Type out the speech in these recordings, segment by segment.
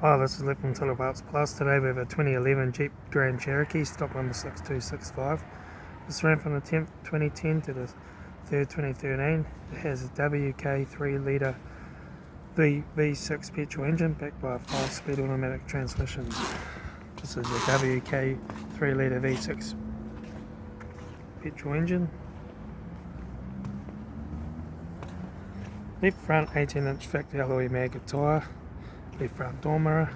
Hi, this is Litre from Parts Plus. Today we have a 2011 Jeep Grand Cherokee, stock number 6265. This ran from the 10th 2010 to the 3rd 2013. It has a WK 3 litre V6 petrol engine backed by a 5-speed automatic transmission. This is a WK 3 litre V6 petrol engine. Left front 18-inch factory alloy maggot tyre. Left front door mirror,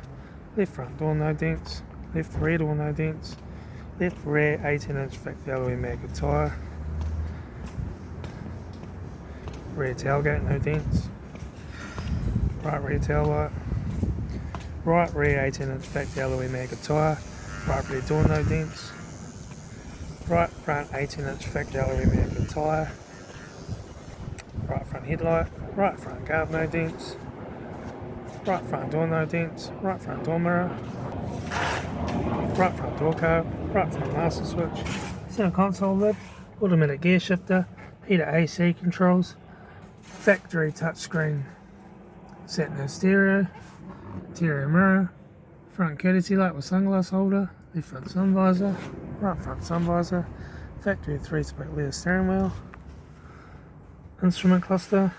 left front door no dents, left rear door no dents, left rear 18-inch factory alloy maggot tyre, rear tailgate no dents, right rear taillight, right rear 18-inch factory alloy maggot tyre, right rear door no dents, right front 18-inch factory alloy maggot tyre, right front headlight, right front guard no dents, right front door no dents, right front door mirror, right front door card, right front master switch, center console lid, automatic gear shifter, heater AC controls, factory touchscreen, sat nav stereo, interior mirror, front courtesy light with sunglass holder, left front sun visor, right front sun visor, factory 3-spoke leather steering wheel, instrument cluster,